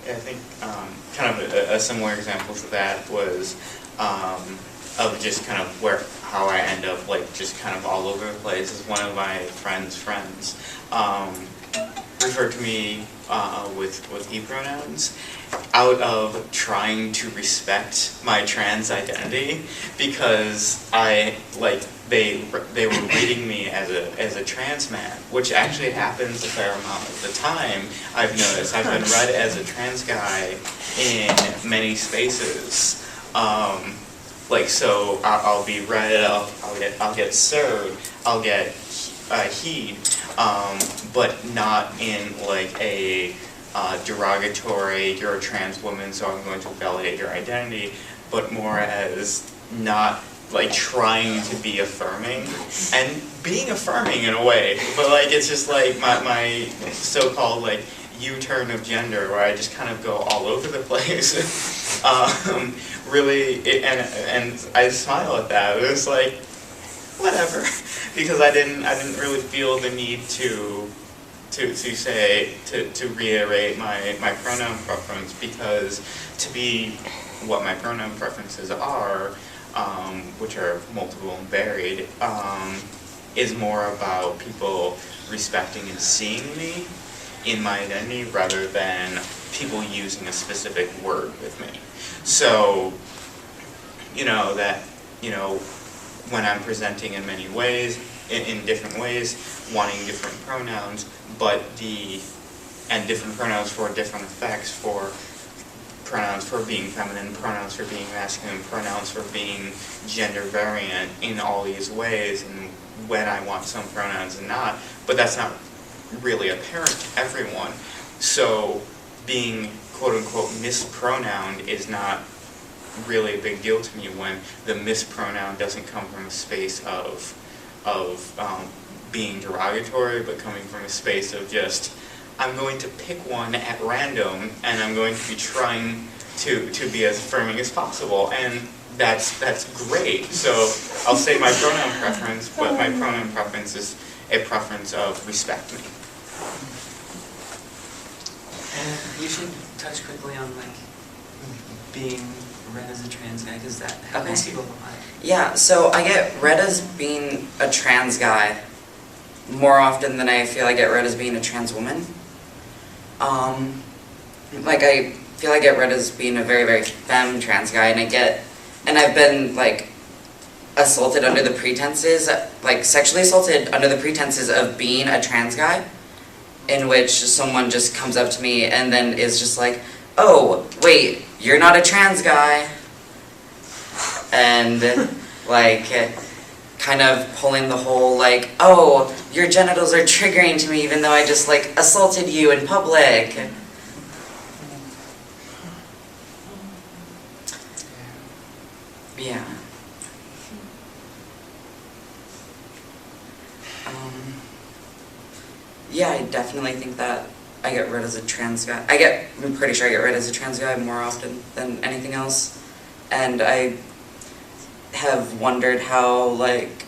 I think kind of a similar example to that was of just kind of how I end up like just kind of all over the place is one of my friends' friends referred to me with he pronouns out of trying to respect my trans identity, because they were reading me as a trans man, which actually happens a fair amount of the time. I've noticed I've been read as a trans guy in many spaces. So I'll be read, I'll get served, I'll get heed, but not in like a derogatory, you're a trans woman, so I'm going to validate your identity, but more as not like trying to be affirming and being affirming in a way, but like it's just like my so-called like U-turn of gender where I just kind of go all over the place. And I smile at that. It was like whatever, because I didn't really feel the need to reiterate my pronoun preference, because to be what my pronoun preferences are, which are multiple and varied, is more about people respecting and seeing me in my identity rather than people using a specific word with me. So, when I'm presenting in many ways, in different ways, wanting different pronouns, and different pronouns for different effects, for pronouns for being feminine, pronouns for being masculine, pronouns for being gender variant in all these ways, and when I want some pronouns and not, but that's not really apparent to everyone. So being quote-unquote mispronounced is not really a big deal to me when the mispronoun doesn't come from a space of being derogatory, but coming from a space of just, I'm going to pick one at random, and I'm going to be trying to be as affirming as possible, and that's great. So I'll say my pronoun preference, but my pronoun preference is a preference of respect me. You should touch quickly on like being read as a trans guy, because that happens to people a lot. Yeah, so I get read as being a trans guy more often than I feel I get read as being a trans woman. Like I feel I get read as being a very, very femme trans guy, and I've been like assaulted under the pretenses, like sexually assaulted under the pretenses of being a trans guy, in which someone just comes up to me and then is just like, oh, wait, you're not a trans guy. And like kind of pulling the whole like, oh, your genitals are triggering to me even though I just like assaulted you in public. Yeah. Yeah, I definitely think that I get read as a trans guy. I'm pretty sure I get read as a trans guy more often than anything else. And I have wondered how, like,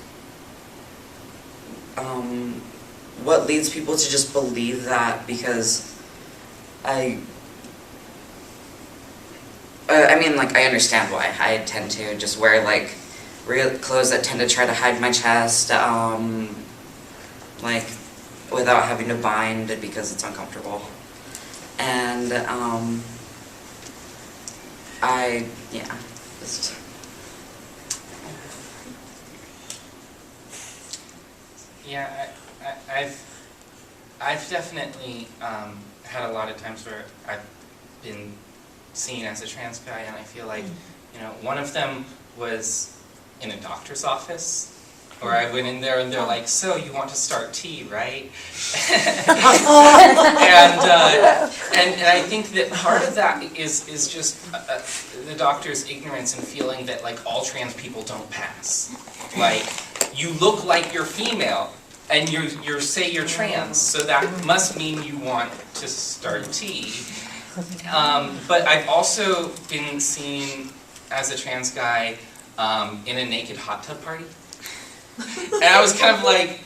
what leads people to just believe that, because I mean, like, I understand why. I tend to just wear, like, real clothes that tend to try to hide my chest, like, without having to bind because it's uncomfortable. And, just... Yeah, I've definitely had a lot of times where I've been seen as a trans guy, and I feel like, one of them was in a doctor's office, where I went in there and they're like, so you want to start tea, right? and I think that part of that is just the doctor's ignorance and feeling that like all trans people don't pass. Like, you look like you're female and you say you're trans, so that must mean you want to start tea. But I've also been seen as a trans guy in a naked hot tub party. And I was kind of like,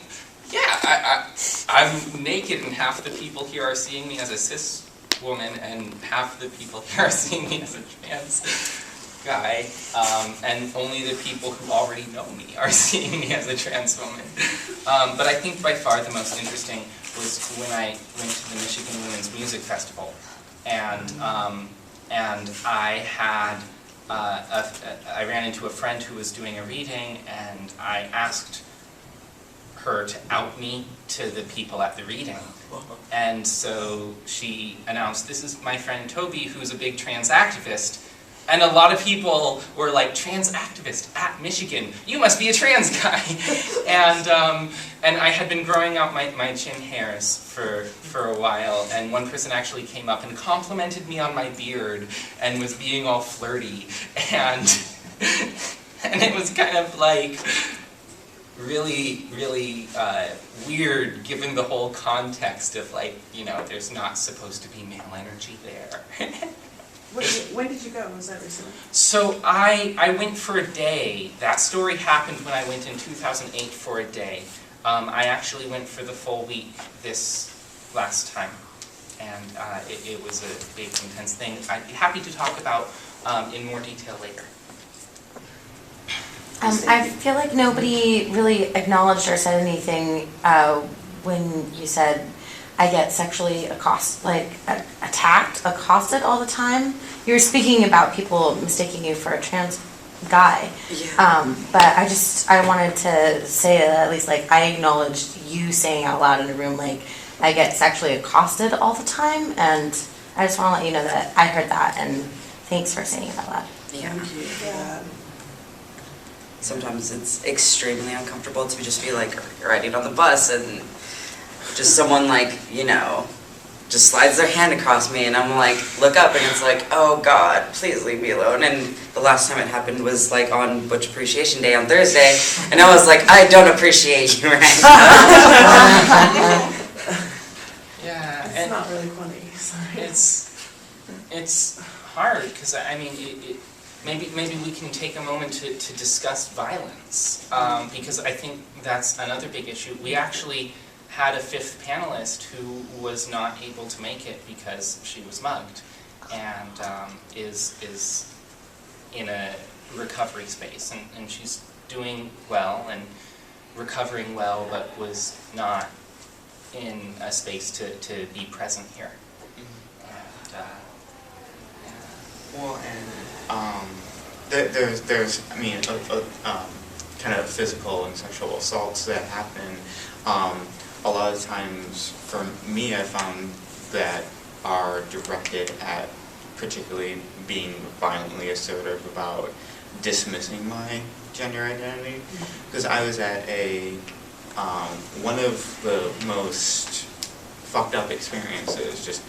yeah, I'm naked and half the people here are seeing me as a cis woman, and half the people here are seeing me as a trans guy, and only the people who already know me are seeing me as a trans woman. But I think by far the most interesting was when I went to the Michigan Women's Music Festival, and I had I ran into a friend who was doing a reading, and I asked her to out me to the people at the reading. And so she announced, "This is my friend Tobi, who's a big trans activist." And a lot of people were like, "Trans activist at Michigan, you must be a trans guy." And I had been growing out my chin hairs for a while, and one person actually came up and complimented me on my beard and was being all flirty, and it was kind of like really weird given the whole context of like, you know, there's not supposed to be male energy there. When did you go? Was that recently? So I went for a day. That story happened when I went in 2008 for a day. I actually went for the full week this last time, and it was a big, intense thing. I'd be happy to talk about in more detail later. I feel like nobody really acknowledged or said anything when you said, "I get sexually accosted all the time." You were speaking about people mistaking you for a trans guy. Yeah. But I wanted to say that at least like I acknowledged you saying out loud in a room like, "I get sexually accosted all the time," and I just want to let you know that I heard that, and thanks for saying it out loud. Yeah. Thank you for that. Sometimes it's extremely uncomfortable to just be like riding on the bus and just someone like, you know, just slides their hand across me and I'm like, look up and it's like, oh God, please leave me alone. And the last time it happened was like on Butch Appreciation Day on Thursday, and I was like, I don't appreciate you right now. Yeah, It's not really funny, sorry. It's hard because I mean maybe we can take a moment to discuss violence, because I think that's another big issue. We actually had a fifth panelist who was not able to make it because she was mugged, and is in a recovery space, and she's doing well and recovering well, but was not in a space to be present here. Well, and there's I mean, kind of physical and sexual assaults that happen. A lot of times, for me, I found that are directed at particularly being violently assertive about dismissing my gender identity. Because I was at one of the most fucked up experiences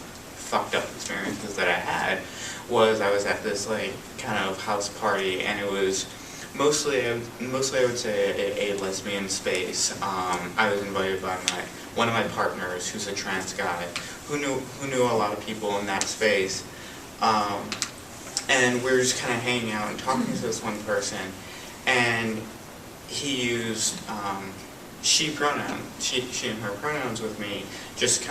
that I had was I was at this like kind of house party, and it was mostly I would say a lesbian space. I was invited by one of my partners who's a trans guy who knew a lot of people in that space, and we were just kind of hanging out and talking to this one person, and he used she and her pronouns with me, just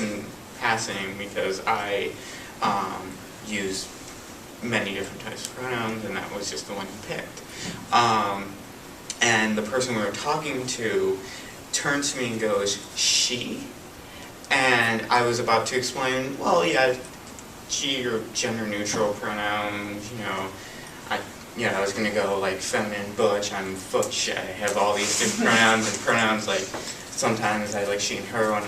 in passing, because I use many different types of pronouns, and that was just the one he picked. And the person we were talking to turns to me and goes, "She?" And I was about to explain, well, yeah, she or gender neutral pronouns, I was gonna go like feminine, butch, I'm Butch, I have all these different pronouns, and pronouns like, sometimes I like she and her when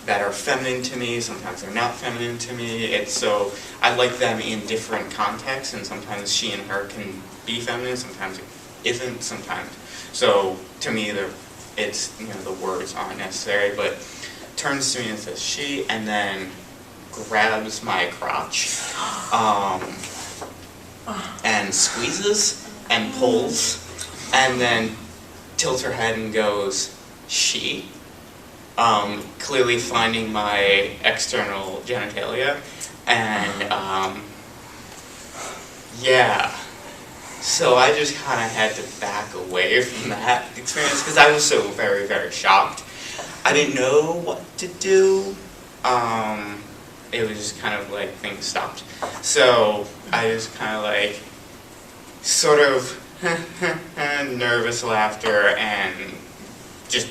that are feminine to me, sometimes they're not feminine to me. It's so, I like them in different contexts, and sometimes she and her can be feminine, sometimes it isn't, sometimes. So to me, it's, the words aren't necessary, but turns to me and says she, and then grabs my crotch, and squeezes and pulls, and then tilts her head and goes, "She?" Clearly finding my external genitalia, and yeah. So I just kind of had to back away from that experience because I was so very, very shocked. I didn't know what to do. it was just kind of like things stopped. So I just kind of like, sort of nervous laughter and just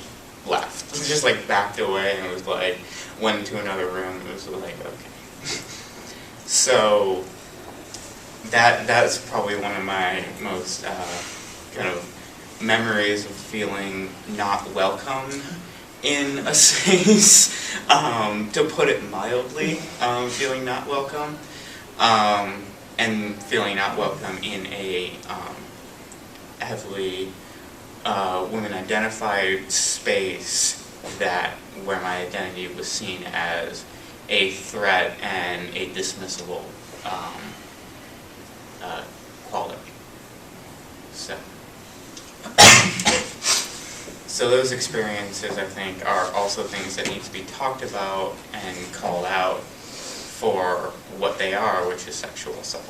left. Just like backed away and was like, went into another room and was like, okay. So that's probably one of my most kind of memories of feeling not welcome in a space, to put it mildly, feeling not welcome, and feeling not welcome in a heavily women-identified space where my identity was seen as a threat and a dismissible quality. So those experiences, I think, are also things that need to be talked about and called out for what they are, which is sexual assault.